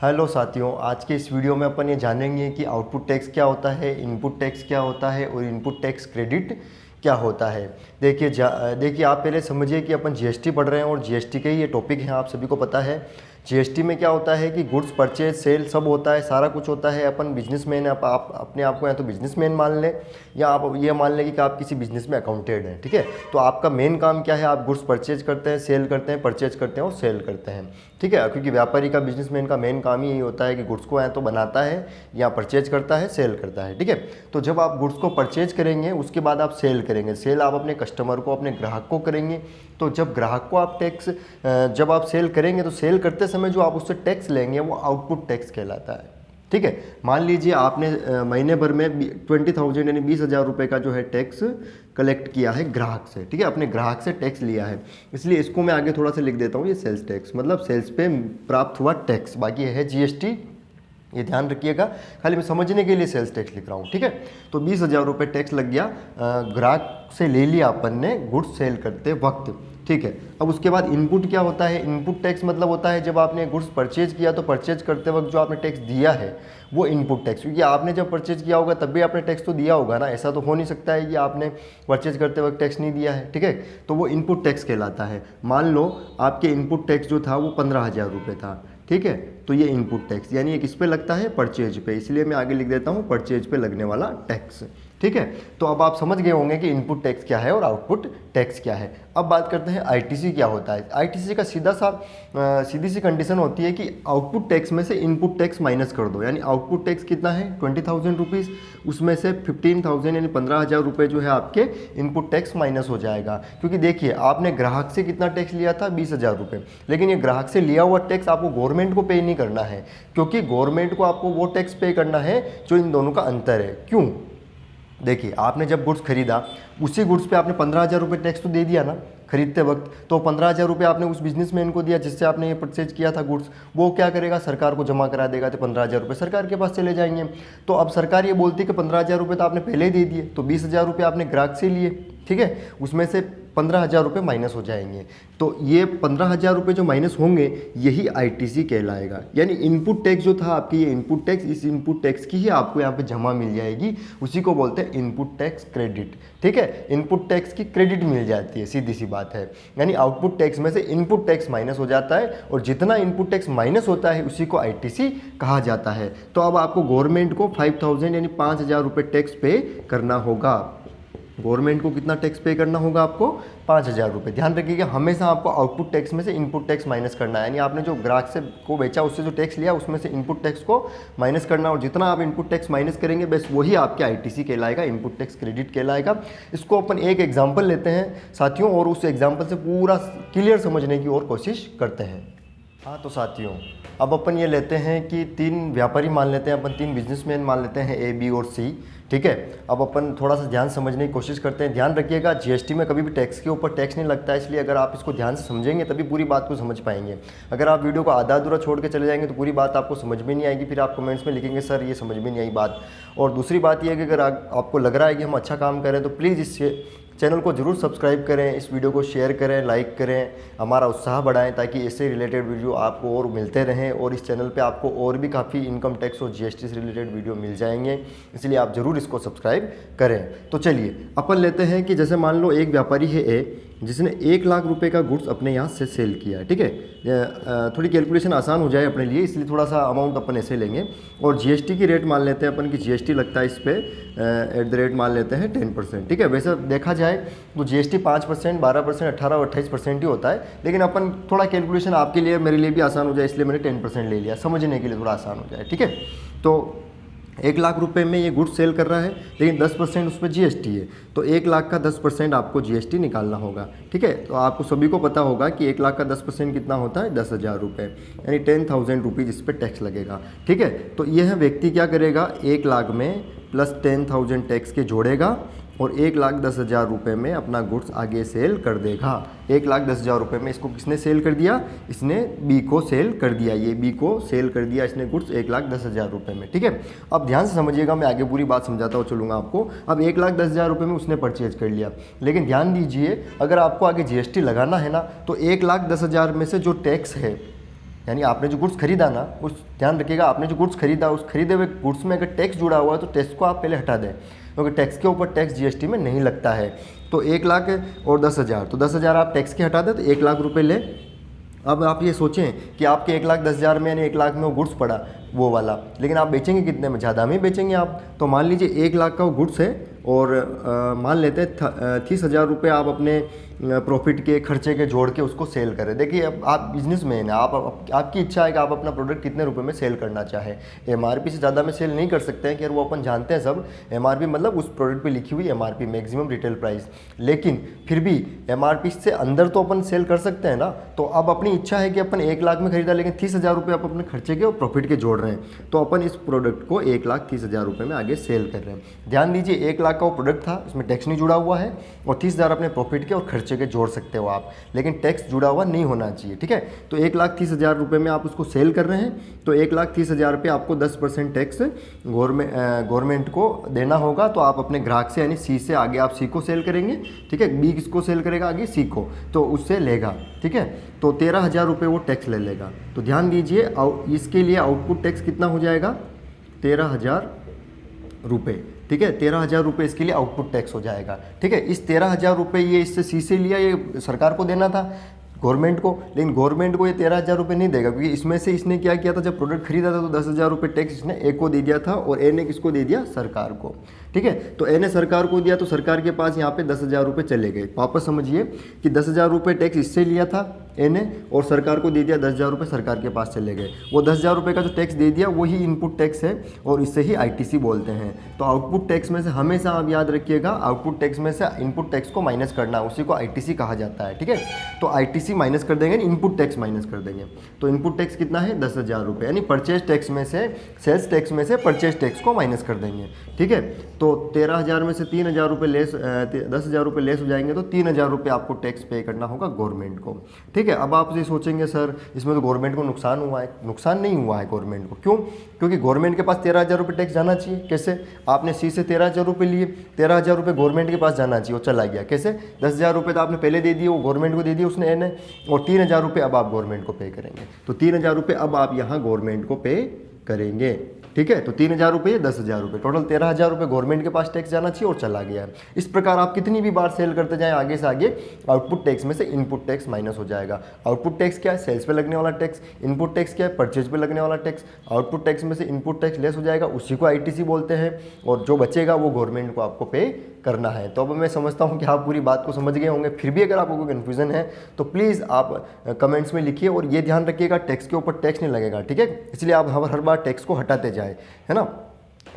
Hello साथियों, आज के इस वीडियो में अपन ये जानेंगे कि आउटपुट टैक्स क्या होता है, इनपुट टैक्स क्या होता है और इनपुट टैक्स क्रेडिट क्या होता है। देखिए आप पहले समझिए कि अपन जीएसटी पढ़ रहे हैं और जीएसटी के ही ये टॉपिक हैं, आप सभी को पता है। जीएसटी में क्या होता है कि गुड्स परचेज सेल सब होता है, सारा कुछ होता है। अपन बिजनेसमैन, आप अपने आप को या तो बिजनेसमैन मान लें या आप ये मान लें कि आप किसी बिजनेस में अकाउंटेड हैं, ठीक है। तो आपका मेन काम क्या है, आप गुड्स परचेज करते हैं, सेल करते हैं, परचेज करते हैं और सेल करते हैं, ठीक है। क्योंकि व्यापारी का, बिजनेसमैन का मेन काम ही यही होता है कि गुड्स को या तो बनाता है या परचेज करता है, सेल करता है, ठीक है। तो जब आप गुड्स को परचेज करेंगे उसके बाद आप सेल करेंगे, सेल आप अपने कस्टमर को, अपने ग्राहक को करेंगे। तो जब ग्राहक को आप टैक्स, जब आप सेल करेंगे तो सेल करते समय जो आप उससे टैक्स लेंगे वो आउटपुट टैक्स कहलाता है, ठीक है। मान लीजिए आपने महीने भर में 20,000 यानी 20,000 रुपये का जो है टैक्स कलेक्ट किया है ग्राहक से, ठीक है, अपने ग्राहक से टैक्स लिया है। इसलिए इसको मैं आगे थोड़ा सा लिख देता हूँ, ये सेल्स टैक्स मतलब सेल्स पे प्राप्त हुआ टैक्स। बाकी है जीएसटी, ये ध्यान रखिएगा, खाली मैं समझने के लिए सेल्स टैक्स लिख रहा हूँ, ठीक है। तो 20,000 रुपये टैक्स लग गया, ग्राहक से ले लिया अपन ने गुड्स सेल करते वक्त, ठीक है। अब उसके बाद इनपुट क्या होता है, इनपुट टैक्स मतलब होता है जब आपने गुड्स परचेज किया तो परचेज करते वक्त जो आपने टैक्स दिया है वो इनपुट टैक्स, क्योंकि आपने जब परचेज किया होगा तब भी आपने टैक्स तो दिया होगा ना, ऐसा तो हो नहीं सकता है कि आपने परचेज करते वक्त टैक्स नहीं दिया है, ठीक है। तो वो इनपुट टैक्स कहलाता है। मान लो आपके इनपुट टैक्स जो था वो 15,000 रुपये था, ठीक है। तो ये इनपुट टैक्स यानी ये किस पे लगता है, परचेज पे, इसलिए मैं आगे लिख देता हूँ परचेज पे लगने वाला टैक्स, ठीक है। तो अब आप समझ गए होंगे कि इनपुट टैक्स क्या है और आउटपुट टैक्स क्या है। अब बात करते हैं आईटीसी क्या होता है। आईटीसी का सीधी सी कंडीशन होती है कि आउटपुट टैक्स में से इनपुट टैक्स माइनस कर दो, यानी आउटपुट टैक्स कितना है 20,000 रुपीज़, उसमें से 15,000 यानी 15,000 रुपये जो है आपके इनपुट टैक्स माइनस हो जाएगा। क्योंकि देखिए आपने ग्राहक से कितना टैक्स लिया था 20,000 रुपये, लेकिन ये ग्राहक से लिया हुआ टैक्स आपको गवर्नमेंट को पे नहीं करना है, क्योंकि गवर्नमेंट को आपको वो टैक्स पे करना है जो इन दोनों का अंतर है। क्यों? देखिए आपने जब गुड्स खरीदा उसी गुड्स पे आपने 15,000 रुपये टैक्स तो दे दिया ना खरीदते वक्त, तो 15,000 रुपये आपने उस बिजनेसमैन को दिया जिससे आपने ये परचेज किया था गुड्स, वो क्या करेगा, सरकार को जमा करा देगा, तो 15,000 रुपये सरकार के पास चले जाएंगे। तो अब सरकार ये बोलती है कि 15,000 रुपये तो आपने पहले ही दे दिए, तो 20,000 रुपये आपने ग्राहक से लिए, ठीक है, उसमें से 15,000 रुपये माइनस हो जाएंगे। तो ये 15,000 रुपये जो माइनस होंगे यही आईटीसी कहलाएगा। यानी इनपुट टैक्स जो था आपकी, ये इनपुट टैक्स, इस इनपुट टैक्स की ही आपको यहाँ पे जमा मिल जाएगी, उसी को बोलते हैं इनपुट टैक्स क्रेडिट, ठीक है। इनपुट टैक्स की क्रेडिट मिल जाती है, सीधी सी बात है। यानी आउटपुट टैक्स में से इनपुट टैक्स माइनस हो जाता है और जितना इनपुट टैक्स माइनस होता है उसी को आईटीसी कहा जाता है। तो अब आपको गवर्नमेंट को 5,000 यानी 5,000 रुपये टैक्स पे करना होगा। गवर्नमेंट को कितना टैक्स पे करना होगा आपको, 5,000 रुपये। ध्यान रखिएगा हमेशा आपको आउटपुट टैक्स में से इनपुट टैक्स माइनस करना है, यानी आपने जो ग्राहक से को बेचा उससे जो टैक्स लिया उसमें से इनपुट टैक्स को माइनस करना, और जितना आप इनपुट टैक्स माइनस करेंगे बस वही आपके आईटीसी कहलाएगा, इनपुट टैक्स क्रेडिट कहलाएगा। इसको अपन एक एग्जाम्पल लेते हैं साथियों और उस एग्जाम्पल से पूरा क्लियर समझने की और कोशिश करते हैं। हाँ तो साथियों अब अपन ये लेते हैं कि 3 व्यापारी मान लेते हैं, अपन 3 बिजनेसमैन मान लेते हैं, ए, बी और सी, ठीक है। अब अपन थोड़ा सा ध्यान समझने की कोशिश करते हैं। ध्यान रखिएगा जीएसटी में कभी भी टैक्स के ऊपर टैक्स नहीं लगता है, इसलिए अगर आप इसको ध्यान से समझेंगे तभी पूरी बात को समझ पाएंगे। अगर आप वीडियो को आधा अधूरा छोड़ के चले जाएंगे तो पूरी बात आपको समझ में नहीं आएगी, फिर आप कमेंट्स में लिखेंगे सर ये समझ में नहीं आई बात। और दूसरी बात यह है कि अगर आपको लग रहा है कि हम अच्छा काम करें तो प्लीज़ इस चैनल को जरूर सब्सक्राइब करें, इस वीडियो को शेयर करें, लाइक करें, हमारा उत्साह बढ़ाएं ताकि इससे रिलेटेड वीडियो आपको और मिलते रहें। और इस चैनल पे आपको और भी काफ़ी इनकम टैक्स और जीएसटी से रिलेटेड वीडियो मिल जाएंगे, इसलिए आप ज़रूर इसको सब्सक्राइब करें। तो चलिए अपन लेते हैं कि जैसे मान लो एक व्यापारी है ए जिसने 1 लाख रुपए का गुड्स अपने यहाँ से सेल किया है, ठीक है। थोड़ी कैलकुलेशन आसान हो जाए अपने लिए, इसलिए थोड़ा सा अमाउंट अपन ऐसे लेंगे। और जीएसटी की रेट मान लेते हैं अपन कि जीएसटी लगता है इस पर एट द रेट मान लेते हैं 10%, ठीक है। वैसे देखा जाए तो जीएसटी 5%, 12%, 18 और 28% ही होता है, लेकिन अपन थोड़ा कैलकुलेशन आपके लिए मेरे लिए भी आसान हो जाए इसलिए मैंने 10% ले लिया, समझने के लिए थोड़ा आसान हो जाए, ठीक है। तो 1 लाख रुपए में ये गुड्स सेल कर रहा है, लेकिन 10% उस पर जीएसटी है, तो 1 लाख का 10% आपको जीएसटी निकालना होगा, ठीक है। तो आपको सभी को पता होगा कि 1 लाख का 10% कितना होता है 10,000 रुपये, यानी 10,000 रुपीज़ इस पर टैक्स लगेगा, ठीक है। तो यह व्यक्ति क्या करेगा, 1 लाख में प्लस 10,000 टैक्स के जोड़ेगा और 1,10,000 रुपये में अपना गुड्स आगे सेल कर देगा। 1,10,000 रुपये में इसको किसने सेल कर दिया, इसने बी को सेल कर दिया, ये बी को सेल कर दिया इसने गुड्स 1,10,000 रुपये में, ठीक है। अब ध्यान से समझिएगा, मैं आगे पूरी बात समझाता हुआ चलूँगा आपको। अब 1,10,000 रुपये में उसने परचेज कर लिया, लेकिन ध्यान दीजिए अगर आपको आगे जीएसटी लगाना है ना तो 1,10,000 में से जो टैक्स है यानी आपने जो गुड्स खरीदा ना, उस ध्यान रखिएगा, आपने जो गुड्स खरीदा उस खरीदे हुए गुड्स में अगर टैक्स जुड़ा हुआ है तो टैक्स को आप पहले हटा दें, क्योंकि टैक्स के ऊपर टैक्स जीएसटी में नहीं लगता है। तो 1 लाख और 10,000, तो 10,000 आप टैक्स के हटा दें तो 1 लाख रुपये ले। अब आप ये सोचें कि आपके 1,10,000 में यानी 1 लाख में वो गुड्स पड़ा वो वाला, लेकिन आप बेचेंगे कितने में, ज़्यादा में बेचेंगे आप। तो मान लीजिए 1 लाख का वो गुड्स है और मान लेते हैं 30,000 रुपये आप अपने प्रॉफिट के खर्चे के जोड़ के उसको सेल करें। देखिए अब आप बिजनेस मैन हैं, आपकी इच्छा है कि आप अपना प्रोडक्ट कितने रुपए में सेल करना चाहें। एमआरपी से ज़्यादा में सेल नहीं कर सकते हैं, कि वो अपन जानते हैं सब। एमआरपी मतलब उस प्रोडक्ट पे लिखी हुई एमआरपी, मैक्सिमम रिटेल प्राइस, लेकिन फिर भी एमआरपी से अंदर तो अपन सेल कर सकते हैं ना। तो अब अपनी इच्छा है कि अपन 1 लाख में खरीदा, लेकिन 30,000 रुपये आप अपने खर्चे के और प्रॉफिट के जोड़ रहे हैं, तो अपन इस प्रोडक्ट को 1,30,000 रुपये में आगे सेल कर रहे हैं। ध्यान दीजिए 1 लाख का वो प्रोडक्ट था, उसमें टैक्स नहीं जुड़ा हुआ है, और 30,000 अपने प्रॉफिट के और खर्चे के जोड़ सकते हो आप, लेकिन टैक्स जुड़ा हुआ नहीं होना चाहिए, ठीक है। तो 1,30,000 रुपये में आप उसको सेल कर रहे हैं, तो 1,30,000 पे आपको 10% टैक्स गवर्नमेंट को देना होगा। तो आप अपने ग्राहक से यानी सी से आगे आप सी को सेल करेंगे, ठीक है। बी किसको सेल करेगा, आगे सी को, तो उससे लेगा, ठीक है। तो 13,000 रुपये वो टैक्स ले लेगा। तो ध्यान दीजिए इसके लिए आउटपुट टैक्स कितना हो जाएगा, 13,000 रुपये, ठीक है। 13,000 रुपये इसके लिए आउटपुट टैक्स हो जाएगा, ठीक है। इस 13,000 रुपये ये इससे सी से लिया, ये सरकार को देना था, गवर्नमेंट को, लेकिन गवर्नमेंट को ये 13,000 रुपये नहीं देगा, क्योंकि इसमें से इसने क्या किया था, जब प्रोडक्ट खरीदा था तो 10,000 रुपये टैक्स इसने ए को दे दिया था और ए ने किसको दे दिया, सरकार को, ठीक है। तो ए ने सरकार को दिया तो सरकार के पास यहाँ पे 10,000 रुपये चले गए। वापस समझिए कि 10,000 रुपये टैक्स इससे लिया था ए ने और सरकार को दे दिया, 10,000 रुपये सरकार के पास चले गए। वो 10,000 रुपये का जो टैक्स दे दिया वही इनपुट टैक्स है और इससे ही आईटीसी बोलते हैं। तो आउटपुट टैक्स में से हमेशा आप याद रखिएगा, आउटपुट टैक्स में से इनपुट टैक्स को माइनस करना, उसी को आईटीसी कहा जाता है, ठीक है। तो आईटीसी माइनस कर देंगे, इनपुट टैक्स माइनस कर देंगे। तो इनपुट टैक्स कितना है, 10,000 रुपये, यानी परचेज टैक्स में से, सेल्स टैक्स में से परचेज टैक्स को माइनस कर देंगे, ठीक है। तो 13,000 में से 3,000 रुपये लेस, 10,000 रुपये लेस हो जाएंगे, तो 3,000 रुपये आपको टैक्स पे करना होगा गवर्नमेंट को, ठीक है। अब आप ये सोचेंगे सर इसमें तो गवर्नमेंट को नुकसान हुआ है। नुकसान नहीं हुआ है गवर्नमेंट को, क्यों, क्योंकि गवर्नमेंट के पास 13,000 रुपये टैक्स जाना चाहिए। कैसे, आपने सी से 13,000 रुपये लिए, 13,000 रुपये गवर्नमेंट के पास जाना चाहिए, वो चला गया। कैसे, 10,000 रुपये तो आपने पहले दे दिए, वो गवर्नमेंट को दे दिए उसने, एने, और 3,000 रुपये अब आप गवर्नमेंट को पे करेंगे। तो 3,000 रुपये अब आप यहाँ गवर्नमेंट को पे करेंगे, ठीक है। तो 3,000 रुपये, 10,000 रुपये, टोटल 13,000 रुपये गवर्नमेंट के पास टैक्स जाना चाहिए और चला गया है। इस प्रकार आप कितनी भी बार सेल करते जाएं आगे से आगे, आउटपुट टैक्स में से इनपुट टैक्स माइनस हो जाएगा। आउटपुट टैक्स क्या है, सेल्स पे लगने वाला टैक्स। इनपुट टैक्स क्या है, परचेज पे लगने वाला टैक्स। आउटपुट टैक्स में से इनपुट टैक्स लेस हो जाएगा, उसी को आईटीसी बोलते हैं, और जो बचेगा वो गवर्नमेंट को आपको पे करना है। तो अब मैं समझता हूँ कि आप पूरी बात को समझ गए होंगे। फिर भी अगर आपको कोई कन्फ्यूजन है तो प्लीज़ आप कमेंट्स में लिखिए, और ये ध्यान रखिएगा टैक्स के ऊपर टैक्स नहीं लगेगा, ठीक है। इसलिए आप हर बार टैक्स को हटाते जाए, है ना।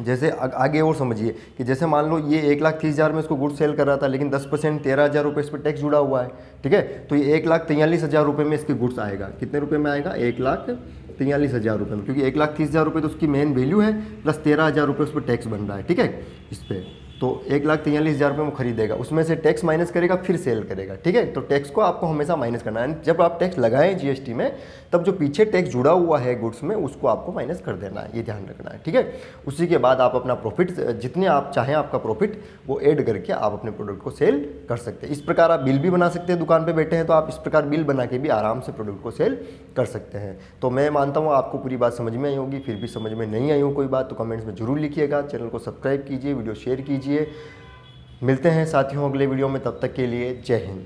जैसे आगे और समझिए कि जैसे मान लो ये 1,30,000 में इसको गुड्स सेल कर रहा था, लेकिन 10% 13,000 रुपये इस पर टैक्स जुड़ा हुआ है, ठीक है। तो ये 1,43,000 रुपये में इसके गुड्स आएगा। कितने रुपये में आएगा, 1,43,000 रुपये में, क्योंकि 1,30,000 रुपये तो उसकी मेन वैल्यू है, प्लस 13,000 रुपये उस पर टैक्स बन रहा है, ठीक है, इस पर। तो 1,43,000 रुपये वो खरीदेगा, उसमें से टैक्स माइनस करेगा, फिर सेल करेगा, ठीक है। तो टैक्स को आपको हमेशा माइनस करना है। जब आप टैक्स लगाएं जीएसटी में, तब जो पीछे टैक्स जुड़ा हुआ है गुड्स में, उसको आपको माइनस कर देना है, ये ध्यान रखना है, ठीक है। उसी के बाद आप अपना प्रॉफिट, जितने आप चाहें आपका प्रॉफिट, वो ऐड करके आप अपने प्रोडक्ट को सेल कर सकते हैं। इस प्रकार आप बिल भी बना सकते हैं, दुकान पर बैठे हैं तो आप इस प्रकार बिल बना के भी आराम से प्रोडक्ट को सेल कर सकते हैं। तो मैं मानता हूँ आपको पूरी बात समझ में आई होगी। फिर भी समझ में नहीं आई हो कोई बात तो कमेंट्स में जरूर लिखिएगा। चैनल को सब्सक्राइब कीजिए, वीडियो शेयर कीजिए। मिलते हैं साथियों अगले वीडियो में, तब तक के लिए जय हिंद।